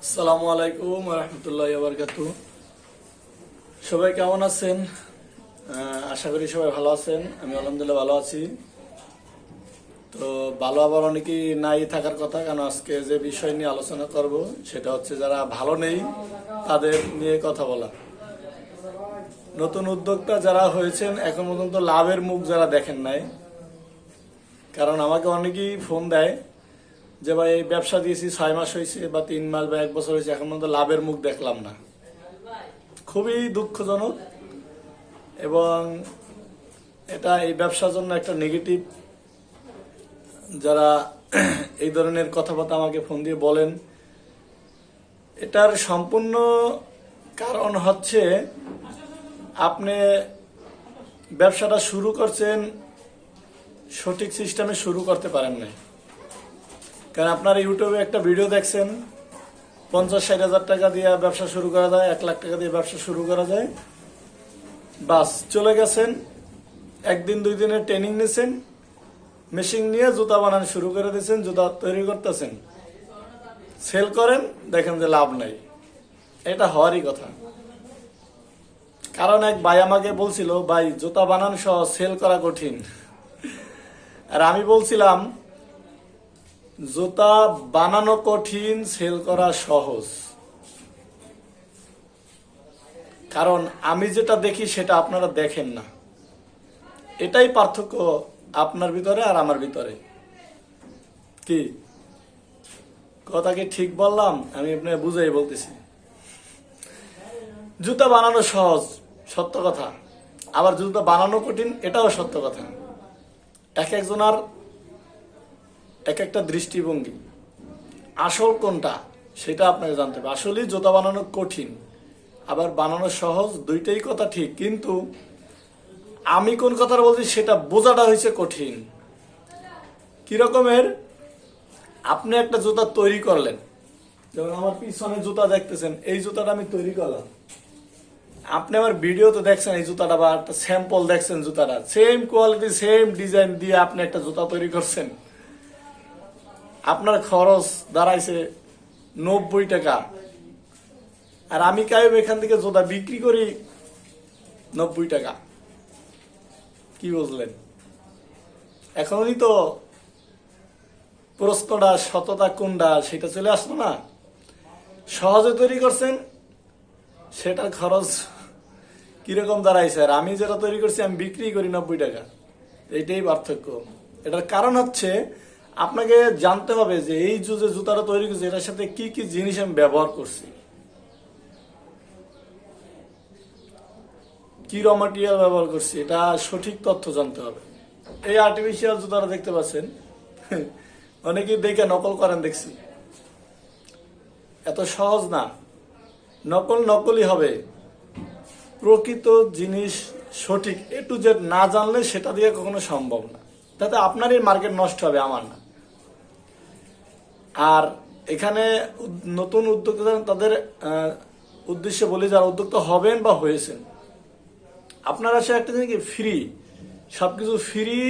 আসসালামু আলাইকুম রহমতুল্লাহি ওয়া বারাকাতুহু। সবাই কেমন আছেন? আশা করি সবাই ভালো আছেন। আমি আলহামদুলিল্লাহ ভালো আছি। তো ভালো আবার অনেকেই নাই থাকার কথা, কারণ আজকে যে বিষয় নিয়ে আলোচনা করব সেটা হচ্ছে যারা ভালো নেই তাদের নিয়ে কথা বলা। নতুন উদ্যোক্তা যারা হয়েছেন এখন পর্যন্ত লাভের মুখ যারা দেখেন নাই, কারণ আমাকে অনেকেই ফোন দেয় যে ভাই এই ব্যবসা দিয়েছি 6 মাস হয়েছে বা 3 মাস বা 1 বছর হয়েছে, এখন পর্যন্ত লাভের মুখ দেখলাম না। খুবই দুঃখজনক এবং এটা এই ব্যবসার জন্য একটা নেগেটিভ। যারা এই ধরনের কথাবার্তা আমাকে ফোন দিয়ে বলেন, এটার সম্পূর্ণ কারণ হচ্ছে আপনি ব্যবসাটা শুরু করছেন সঠিক সিস্টেমে শুরু করতে পারেন নাই। কারণ আপনার ইউটিউবে একটা ভিডিও দেখছেন 50-60 হাজার টাকা দিয়ে ব্যবসা শুরু করা যায়, 1 লাখ টাকা দিয়ে ব্যবসা শুরু করা যায়, বাস চলে গেছেন। 1 দিন 2 দিনের ট্রেনিং নিয়েছেন, মেশিন নিয়ে জুতা বানানো শুরু করে দিয়েছেন, জুতা তৈরি করতেছেন, সেল করেন, দেখেন যে লাভ নাই। এটা হওয়ারই কথা। কারণ এক ভাই আমাকে বলছিল, ভাই জুতা বানানো সহ সেল করা কঠিন। আর আমি বলছিলাম জুতা বানানো কঠিন, সেল করা সহজ। কারণ আমি যেটা দেখি সেটা আপনারা দেখেন না। এটাই পার্থক্য আপনার ভিতরে আর আমার ভিতরে। কি কথা কি ঠিক বললাম? আমি আপনাকে বুঝাই বলতেছি। জুতা বানানো সহজ, সত্য কথা। আবার জুতা বানানো কঠিন, এটাও সত্য কথা। এক একজনের এক একটা দৃষ্টিভঙ্গি। আসল কোনটা সেটা আপনাকে জানতে হবে। আসলেই জুতা বানানো কঠিন, আবার বানানো সহজ, দুইটাই কথা ঠিক। কিন্তু আমি কোন কথাটা বলছি সেটা বোঝাটা হয়েছে কঠিন। কি রকমের? আপনি একটা জুতা তৈরি করলেন, যেমন আমার পিছনে জুতা দেখতেছেন, এই জুতাটা আমি তৈরি করলাম। আপনি আমার ভিডিওতে দেখছেন এই জুতাটা, বা একটা স্যাম্পল দেখছেন জুতাটা, সেম কোয়ালিটি সেম ডিজাইন দিয়ে আপনি একটা জুতা তৈরি করছেন। আপনার খরচ দাঁড়াইছে 90 টাকা, আর আমি কাইব এখান থেকে জুতা বিক্রি করি 90 টাকা। কি বুঝলেন? এখনই তো প্রশ্নটা সততা কোনটা সেটা চলে আসলো না। সহজে তৈরি করছেন, সেটার খরচ কিরকম দাঁড়াইছে, আর আমি যেটা তৈরি করছি আমি বিক্রি করি 90 টাকা। এইটাই পার্থক্য। এটার কারণ হচ্ছে আপনাকে জানতে হবে যে এই যে জুতাটা তৈরি করছি এটার সাথে কি কি জিনিস আমি ব্যবহার করছি, কি র ম্যাটেরিয়াল ব্যবহার করছি, এটা সঠিক তথ্য জানতে হবে। এই আর্টিফিশিয়াল জুতাটা দেখতে পাচ্ছেন, অনেকেই দেখে নকল করেন দেখছি। এত সহজ না। নকল নকলই হবে। প্রকৃত জিনিস সঠিক A to Z না জানলে সেটা দিয়ে কখনো সম্ভব না। তাতে আপনারই মার্কেট নষ্ট হবে, আমার না। আর এখানে নতুন উদ্যোক্তা তাদের উদ্দেশ্যে বলি, যারা উদ্যোক্তা হবেন বা হয়েছেন, আপনারা সে একটা জিনিস কি ফ্রি, সবকিছু ফ্রি,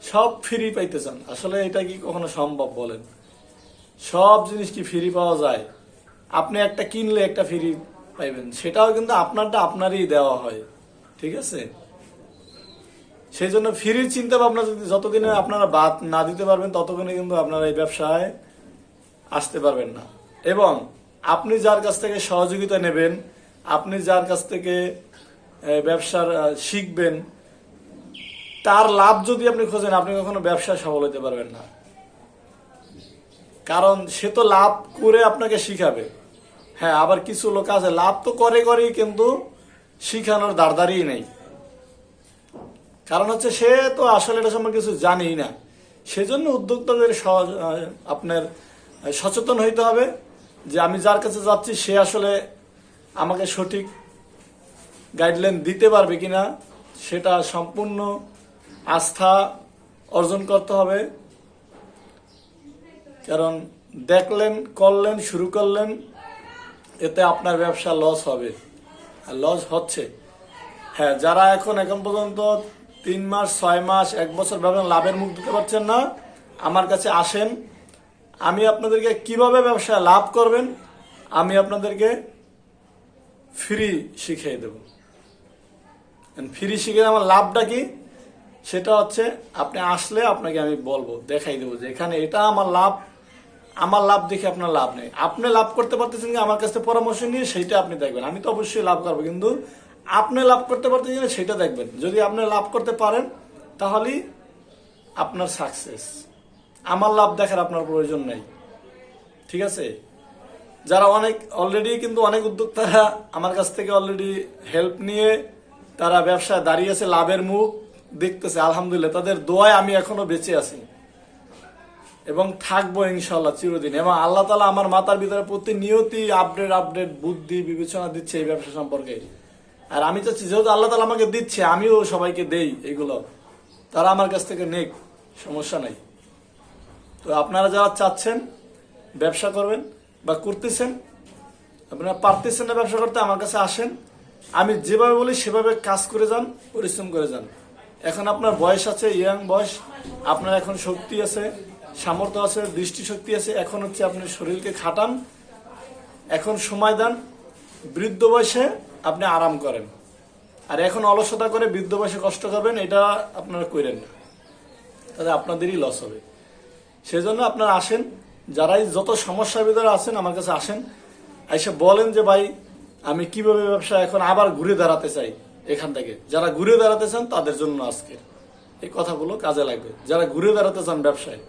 সব ফ্রি পাইতে চান। আসলে এটা কি কখনো সম্ভব বলেন? সব জিনিস কি ফ্রি পাওয়া যায়? আপনি একটা কিনলে একটা ফ্রি পাইবেন, সেটাও কিন্তু আপনারটা আপনারই দেওয়া হয়। ঠিক আছে? সেই জন্য ফ্রির চিন্তা ভাবনা যতদিনে আপনারা বাদ না দিতে পারবেন ততদিনে কিন্তু আপনারা এই ব্যবসায় আসতে পারবেন না। এবং আপনি যার কাছ থেকে সহযোগিতা নেবেন, আপনি যার কাছ থেকে ব্যবসার শিখবেন, তার লাভ যদি আপনি খোঁজেন, আপনি কখনো ব্যবসায় সফল হতে পারবেন না। কারণ সে তো লাভ করে আপনাকে শিখাবে। হ্যাঁ, আবার কিছু লোক আছে লাভ তো করেই কিন্তু শিখানোর দাঁড়দাঁড়িয়ে নেই। কারণ হচ্ছে সে তো আসলে এটা সম্পর্কে কিছু জানেই না। সেজন্য উদ্যোক্তাদের আপনার সচেতন হইতে হবে যে আমি যার কাছে যাচ্ছি সে আসলে আমাকে সঠিক গাইডলাইন দিতে পারবে কিনা, সেটা সম্পূর্ণ আস্থা অর্জন করতে হবে। কারণ দেখলেন, করলেন, শুরু করলেন, এতে আপনার ব্যবসা লস হবে, আর লস হচ্ছে। হ্যাঁ, যারা এখন পর্যন্ত 3 মাস, 6 মাস, 1 বছর ভাবেন লাভের মুখ দিতে পারছেন না, আমার কাছে আসেন। আমি আপনাদেরকে কিভাবে ব্যবসায় লাভ করবেন আমি আপনাদেরকে ফ্রি শিখিয়ে দেব। ফ্রি শিখে আমার লাভটা কি সেটা হচ্ছে আপনি আসলে আপনাকে আমি বলবো, দেখাই দেবো যে এখানে এটা আমার লাভ, আমার লাভ দেখে আপনার লাভ নেই। আপনি লাভ করতে পারতেছেন কি আমার কাছ থেকে পরামর্শ নিয়ে সেইটা আপনি দেখবেন। আমি তো অবশ্যই লাভ করবো, কিন্তু আপনি লাভ করতে পারতেছেন কিনা সেটা দেখবেন। যদি আপনি লাভ করতে পারেন তাহলেই আপনার সাকসেস। আমার লাভ দেখার আপনার প্রয়োজন নেই, ঠিক আছে? যারা অলরেডি কিন্তু অনেক উদ্যোক্তারা আমার কাছ থেকে অলরেডি হেল্প নিয়ে তারা ব্যবসায় দাঁড়িয়েছে, লাভের মুখ দেখতেছে, আলহামদুলিল্লাহ। তাদের দোয়ায় আমি এখনো বেঁচে আছি এবং থাকবো ইনশাল্লাহ চিরদিন। এবং আল্লাহ তাআলা আমার মাথার ভিতরে প্রতিনিয়তই আপডেট বুদ্ধি বিবেচনা দিচ্ছে এই ব্যবসা সম্পর্কে। আর আমি চাচ্ছি যেহেতু আল্লাহ তাআলা আমাকে দিচ্ছে, আমিও সবাইকে দেই এগুলো, তারা আমার কাছ থেকে নেক, সমস্যা নাই। তো আপনারা যারা চাচ্ছেন ব্যবসা করবেন বা করতেছেন, আপনারা পারতেছেন না ব্যবসা করতে, আমার কাছে আসেন। আমি যেভাবে বলি সেভাবে কাজ করে যান, পরিশ্রম করে যান। এখন আপনার বয়স আছে, ইয়াং বয়স, আপনার এখন শক্তি আছে, সামর্থ্য আছে, দৃষ্টিশক্তি আছে। এখন হচ্ছে আপনি শরীরকে খাটান, এখন সময় দেন। বৃদ্ধ বয়সে আপনি আরাম করেন, আর এখন অলসতা করে বৃদ্ধ বয়সে কষ্ট করবেন, এটা আপনারা করেন না, তাহলে আপনাদেরই লস হবে। সেই জন্য আপনারা আসেন, যারাই যত সমস্যার ভিতরে আছেন আমার কাছে আসেন, এসে বলেন যে ভাই আমি কিভাবে ব্যবসা এখন আবার ঘুরে দাঁড়াতে চাই এখান থেকে। যারা ঘুরে দাঁড়াতে চান তাদের জন্য আজকে এই কথাগুলো কাজে লাগবে। যারা ঘুরে দাঁড়াতে চান ব্যবসায়,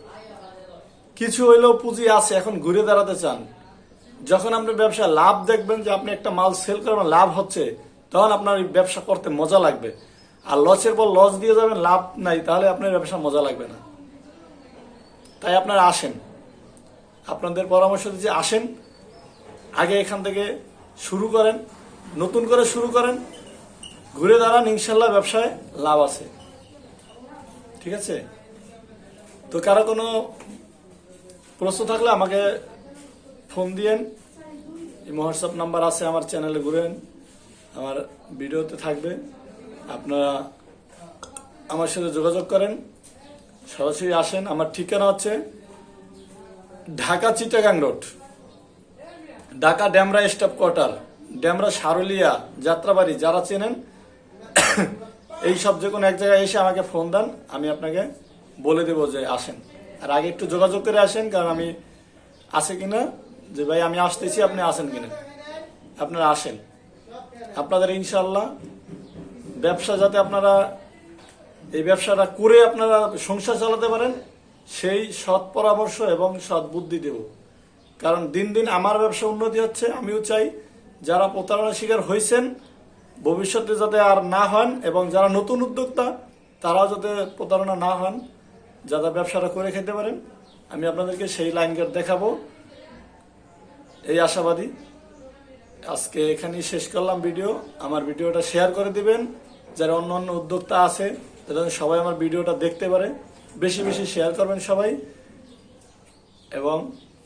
কিছু হইলেও পুঁজি আছে, এখন ঘুরে দাঁড়াতে চান, যখন আপনি ব্যবসায় লাভ দেখবেন যে আপনি একটা মাল সেল করেন লাভ হচ্ছে, তখন আপনার এই ব্যবসা করতে মজা লাগবে। আর লসের পর লস দিয়ে যাবেন, লাভ নাই, তাহলে আপনার ব্যবসা মজা লাগবে না। তাই আপনারা আসেন, আপনাদের পরামর্শ দিচ্ছি, আসেন আগে এখান থেকে শুরু করেন, নতুন করে শুরু করেন, ঘুরে দাঁড়ান, ইনশাল্লাহ ব্যবসায় লাভ আছে, ঠিক আছে? তো কারো কোনো প্রশ্ন থাকলে আমাকে ফোন দিয়েন, হোয়াটসঅ্যাপ নাম্বার আছে আমার চ্যানেলে, ঘুরেন, আমার ভিডিওতে থাকবে, আপনারা আমার সাথে যোগাযোগ করেন, সরাসরি আসেন। আমার ঠিকানা হচ্ছে Dhaka Chittagong road, Dhaka Demra staff quarter, Demra Sarulia Jatrabari, যারা চেনেন এই সব যে কোনো এক জায়গায় এসে আমাকে ফোন দেন, আমি আপনাকে বলে দেবো যে আসেন। আর আগে একটু যোগাযোগ করে আসেন, কারণ আমি আছে কিনা, যে ভাই আমি আসতেছি আপনি আসেন কিনা, আপনারা আসেন। আপনাদের ইনশাল্লাহ ব্যবসা যাতে আপনারা এই ব্যবসাটা করে আপনারা সংসার চালাতে পারেন, সেই সৎ পরামর্শ এবং সৎ বুদ্ধি দেব। কারণ দিন দিন আমার ব্যবসা উন্নতি হচ্ছে, আমিও চাই যারা প্রতারণার শিকার হয়েছেন ভবিষ্যতে যাতে আর না হন, এবং যারা নতুন উদ্যোক্তা তারাও যাতে প্রতারণা না হন, যাতে ব্যবসাটা করে খেতে পারেন। আমি আপনাদেরকে সেই লাইন দেখাবো, এই আশাবাদী। আজকে এখানেই শেষ করলাম ভিডিও। আমার ভিডিওটা শেয়ার করে দিবেন, যারা অন্য অন্য উদ্যোক্তা আছে যাতে সবাই আমার ভিডিওটা দেখতে পারে। বেশি বেশি শেয়ার করবেন সবাই, এবং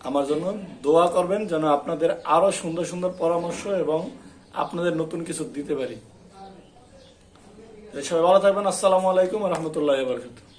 আমার জন্য দোয়া করবেন যেন আপনাদের আরো সুন্দর সুন্দর পরামর্শ এবং আপনাদের নতুন কিছু দিতে পারি। সবাই ভালো থাকবেন। আসসালামু আলাইকুম ওয়া রাহমাতুল্লাহি ওয়া বারাকাতুহু।